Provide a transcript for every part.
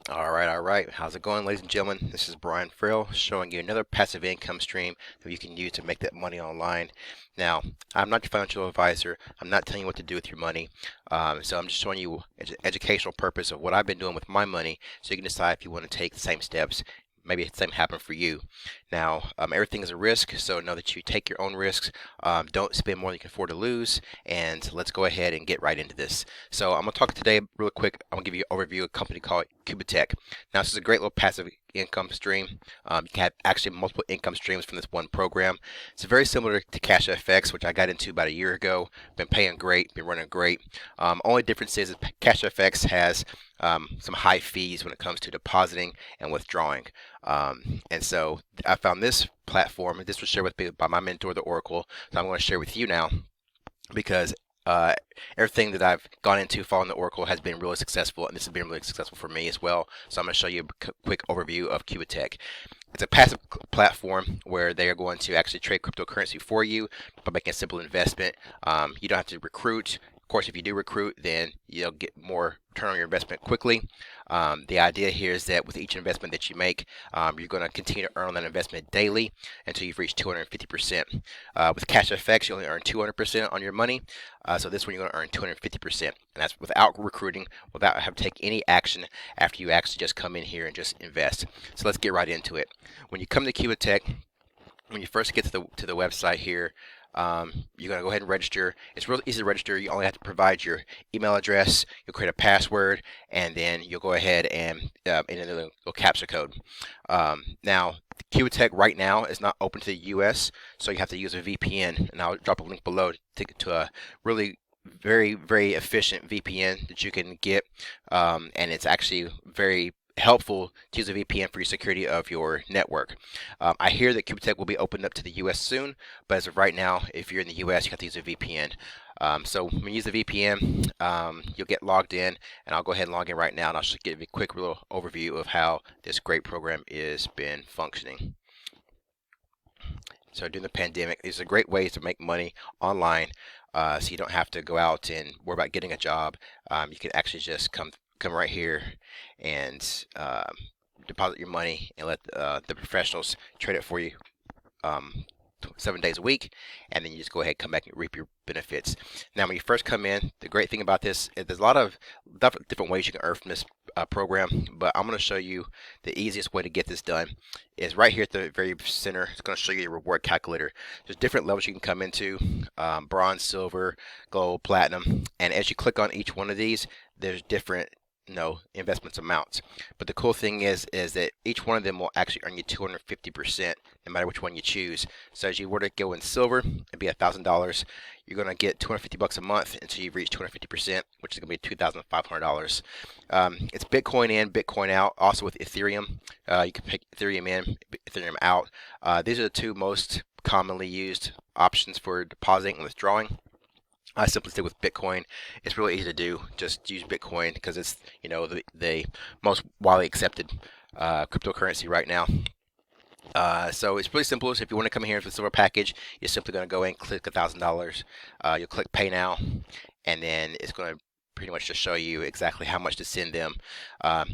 All right. How's it going, ladies and gentlemen? This is Brian Frill showing you another passive income stream that you can use to make that money online. Now, I'm not your financial advisor. I'm not telling you what to do with your money. So I'm just showing you educational purpose of what I've been doing with my money so you can decide if you want to take the same steps. Maybe the same happen for you. Now, everything is a risk, so know that you take your own risks. Don't spend more than you can afford to lose, and let's go ahead and get right into this. So I'm going to talk today real quick. I'm going to give you an overview of a company called QUBITTECH. Now, this is a great little passive income stream. You can have actually multiple income streams from this one program. It's very similar to Cash FX, which I got into about a year ago. Been paying great, been running great. Only difference is that Cash FX has some high fees when it comes to depositing and withdrawing. And so I found this platform, and this was shared with me by my mentor, the Oracle. So I'm going to share with you now because uh, everything that I've gone into following the Oracle has been really successful, and this has been really successful for me as well. So I'm going to show you a quick overview of QUBITTECH. It's a passive platform where they are going to actually trade cryptocurrency for you by making a simple investment. You don't have to recruit. Of course, if you do recruit, then you'll get more return on your investment quickly. The idea here is that with each investment that you make, you're going to continue to earn on that investment daily until you've reached 250%. With Cash FX, you only earn 200% on your money. So this one you're going to earn 250%. And that's without recruiting, without having to take any action after you actually just come in here and just invest. So let's get right into it. When you come to QUBITTECH, when you first get to the website here, you're going to go ahead and register. It's real easy to register. You only have to provide your email address. You'll create a password, and then you'll go ahead and enter the little captcha code. Now, QUBITTECH right now is not open to the U.S., so you have to use a VPN, and I'll drop a link below to take it to a really very efficient VPN that you can get, and it's actually very helpful to use a VPN for your security of your network. I hear that QUBITTECH will be opened up to the US soon, but as of right now, if you're in the US, you have to use a VPN. So when you use a VPN, you'll get logged in, and I'll go ahead and log in right now, and I'll just give you a quick little overview of how this great program is been functioning. So during the pandemic, these are great ways to make money online, so you don't have to go out and worry about getting a job. You can actually just come right here and deposit your money and let the professionals trade it for you 7 days a week, and then you just go ahead and come back and reap your benefits. Now, when you first come in, the great thing about this is there's a lot of different ways you can earn from this program, but I'm going to show you the easiest way to get this done is right here at the very center. It's going to show you your reward calculator. There's different levels you can come into, bronze, silver, gold, platinum, and as you click on each one of these, there's different investments amounts. But the cool thing is that each one of them will actually earn you 250% no matter which one you choose. So as you were to go in silver, it'd be $1,000. You're going to get 250 bucks a month until you reach 250%, which is going to be $2,500. It's Bitcoin in, Bitcoin out. Also with Ethereum, you can pick Ethereum in, Ethereum out. These are the two most commonly used options for depositing and withdrawing. I simply stick with Bitcoin. It's really easy to do. Just use Bitcoin because it's the most widely accepted cryptocurrency right now. So it's really simple. So if you want to come here for the silver package, you're simply going to go in, click $1,000. You'll click Pay Now, and then it's going to pretty much just show you exactly how much to send them.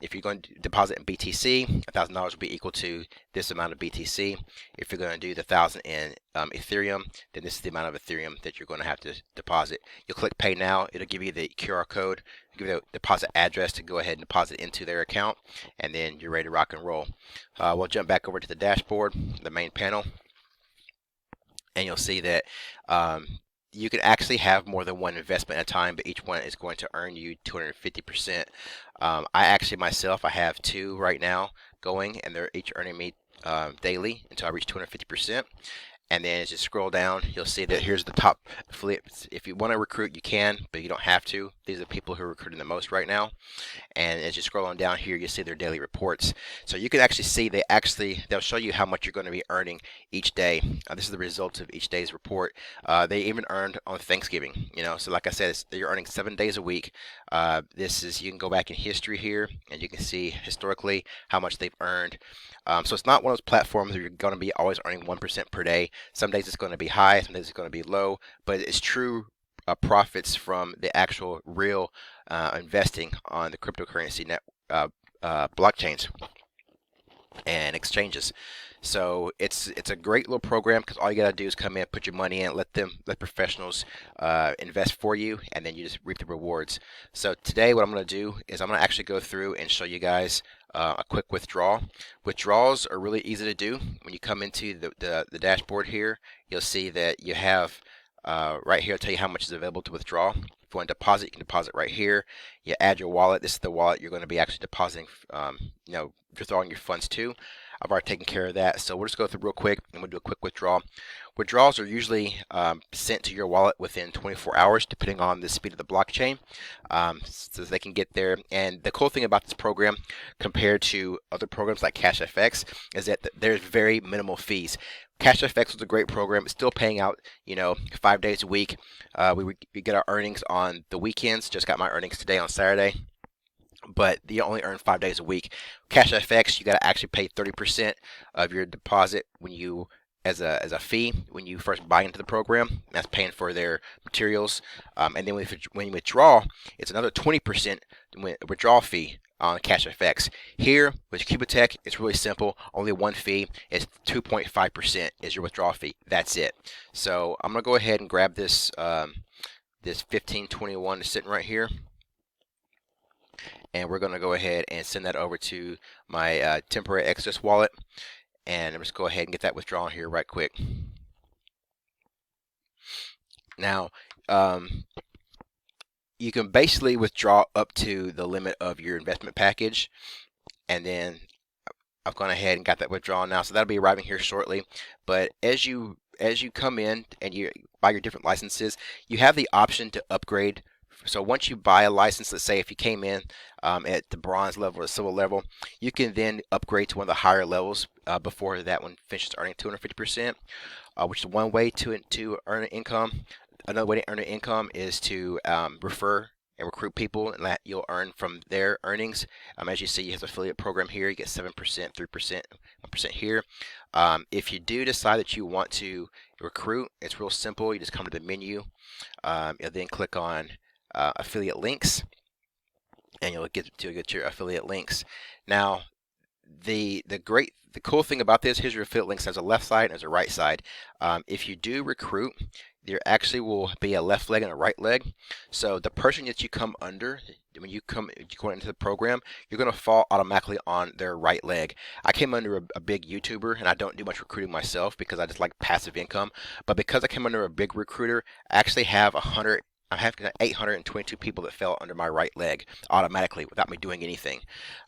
If you're going to deposit in BTC, $1,000 will be equal to this amount of BTC. If you're going to do the 1,000 in Ethereum, then this is the amount of Ethereum that you're going to have to deposit. You'll click Pay Now. It'll give you the QR code, give you the deposit address to go ahead and deposit into their account, and then you're ready to rock and roll. We'll jump back over to the dashboard, the main panel, and you'll see that you can actually have more than one investment at a time, but each one is going to earn you 250%. I actually myself, I have two right now going, and they're each earning me daily until I reach 250%. And then as you scroll down, you'll see that here's the top flips. If you want to recruit, you can, but you don't have to. These are the people who are recruiting the most right now. And as you scroll on down here, you see their daily reports. So you can actually see they'll show you how much you're going to be earning each day. This is the results of each day's report. They even earned on Thanksgiving. So like I said, you're earning 7 days a week. You can go back in history here, and you can see historically how much they've earned. So it's not one of those platforms where you're going to be always earning 1% per day. Some days it's going to be high, some days it's going to be low, but it's true profits from the actual real investing on the cryptocurrency blockchains and exchanges. So it's a great little program because all you gotta do is come in, put your money in, let professionals invest for you, and then you just reap the rewards. So today what I'm gonna do is I'm gonna actually go through and show you guys a quick withdrawal. Withdrawals are really easy to do. When you come into the dashboard here, you'll see that you have right here, I'll tell you how much is available to withdraw. If you want to deposit, you can deposit right here. You add your wallet. This is the wallet you're going to be actually depositing, withdrawing your funds to. I've already taken care of that, so we'll just go through real quick and we'll do a quick withdrawal. Withdrawals are usually sent to your wallet within 24 hours, depending on the speed of the blockchain, so they can get there. And the cool thing about this program, compared to other programs like CashFX, is that there's very minimal fees. CashFX was a great program. It's still paying out, 5 days a week. We get our earnings on the weekends. Just got my earnings today on Saturday. But you only earn 5 days a week. CashFX, you got to actually pay 30% of your deposit when you, as a fee, when you first buy into the program. That's paying for their materials. And then when you withdraw, it's another 20% withdrawal fee on CashFX. Here with QUBITTECH, it's really simple. Only one fee. It's 2.5% is your withdrawal fee. That's it. So I'm gonna go ahead and grab this 1521 that's sitting right here, and we're going to go ahead and send that over to my temporary Exodus wallet, and I'm just go ahead and get that withdrawn here right quick. Now you can basically withdraw up to the limit of your investment package, and then I've gone ahead and got that withdrawn now, so that'll be arriving here shortly. But as you come in and you buy your different licenses, you have the option to upgrade. So once you buy a license, let's say if you came in at the bronze level or silver level, you can then upgrade to one of the higher levels before that one finishes earning 250%, which is one way to earn an income. Another way to earn an income is to refer and recruit people, and that you'll earn from their earnings. As you see, you have an affiliate program here. You get 7%, 3%, 1% here. If you do decide that you want to recruit, it's real simple. You just come to the menu, you'll then click on affiliate links, and you'll get your affiliate links. Now the cool thing about this, here's your affiliate links. There's a left side and there's a right side. If you do recruit, there actually will be a left leg and a right leg. So the person that you come under, when you go into the program, you're going to fall automatically on their right leg. I came under a big YouTuber, and I don't do much recruiting myself because I just like passive income. But because I came under a big recruiter, I actually have 822 people that fell under my right leg automatically without me doing anything.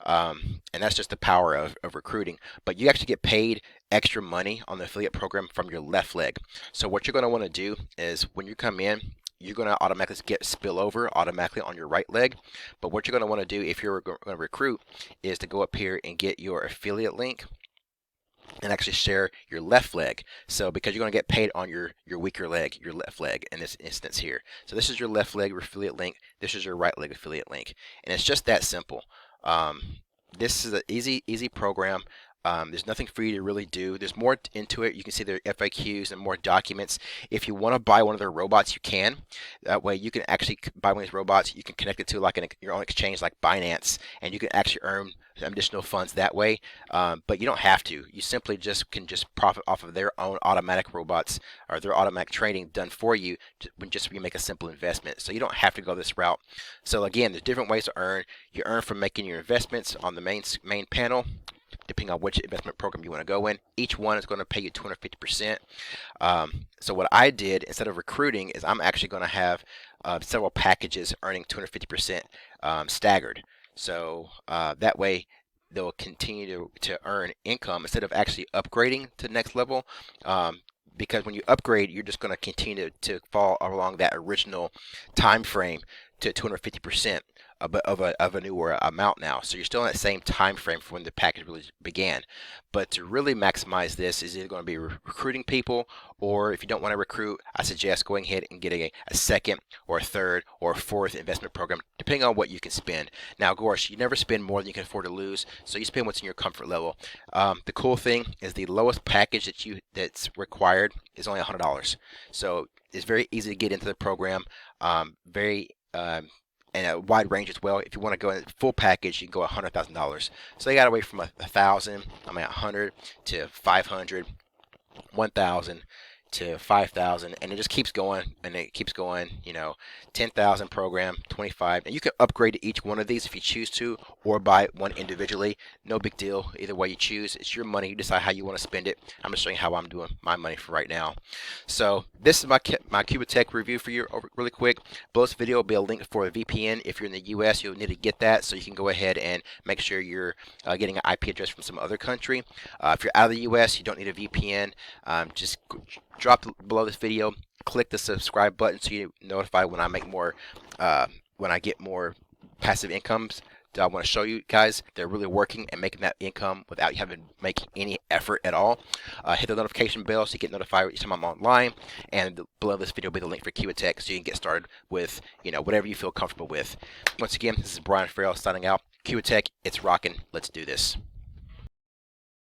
And that's just the power of recruiting. But you actually get paid extra money on the affiliate program from your left leg. So what you're going to want to do is when you come in, you're going to automatically get spillover automatically on your right leg. But what you're going to want to do if you're going to recruit is to go up here and get your affiliate link and actually share your left leg. So because you're going to get paid on your weaker leg, your left leg in this instance here. So this is your left leg affiliate link. This is your right leg affiliate link. And it's just that simple. This is an easy program. There's nothing for you to really do. There's more into it. You can see their FAQs and more documents. If you want to buy one of their robots, you can. That way you can actually buy one of these robots. You can connect it to like your own exchange like Binance, and you can actually earn additional funds that way. But you don't have to. You simply can profit off of their own automatic robots or their automatic trading done for you when you make a simple investment. So you don't have to go this route. So again, there's different ways to earn. You earn from making your investments on the main panel, depending on which investment program you want to go in. Each one is going to pay you 250%. So what I did instead of recruiting is I'm actually going to have several packages earning 250% staggered. So that way they'll continue to earn income instead of actually upgrading to the next level. Because when you upgrade, you're just going to continue to fall along that original time frame to 250% of a newer amount now. So you're still in that same time frame from when the package really began. But to really maximize this is either going to be recruiting people, or if you don't want to recruit, I suggest going ahead and getting a second or a third or a fourth investment program, depending on what you can spend. Now, of course, you never spend more than you can afford to lose, so you spend what's in your comfort level. The cool thing is the lowest package that's required is only $100. So it's very easy to get into the program. Very and a wide range as well. If you want to go in full package, you can go $100,000. So they got away from 1,000, 100 to 500, 1,000 to 5,000, and it just keeps going, and it keeps going. 10,000 program, 25, and you can upgrade to each one of these if you choose to, or buy one individually. No big deal. Either way you choose, it's your money. You decide how you want to spend it. I'm just showing you how I'm doing my money for right now. So this is my QUBITTECH review for you, really quick. Below this video will be a link for a VPN. If you're in the US, you'll need to get that, so you can go ahead and make sure you're getting an IP address from some other country. If you're out of the US, you don't need a VPN. Just drop below this video, click the subscribe button so you're notified when I make more, when I get more passive incomes that I want to show you guys. They're really working and making that income without you having to make any effort at all. Hit the notification bell so you get notified each time I'm online, and below this video will be the link for QUBITTECH so you can get started with whatever you feel comfortable with. Once again, this is Brian Farrell signing out. QUBITTECH, it's rocking. Let's do this.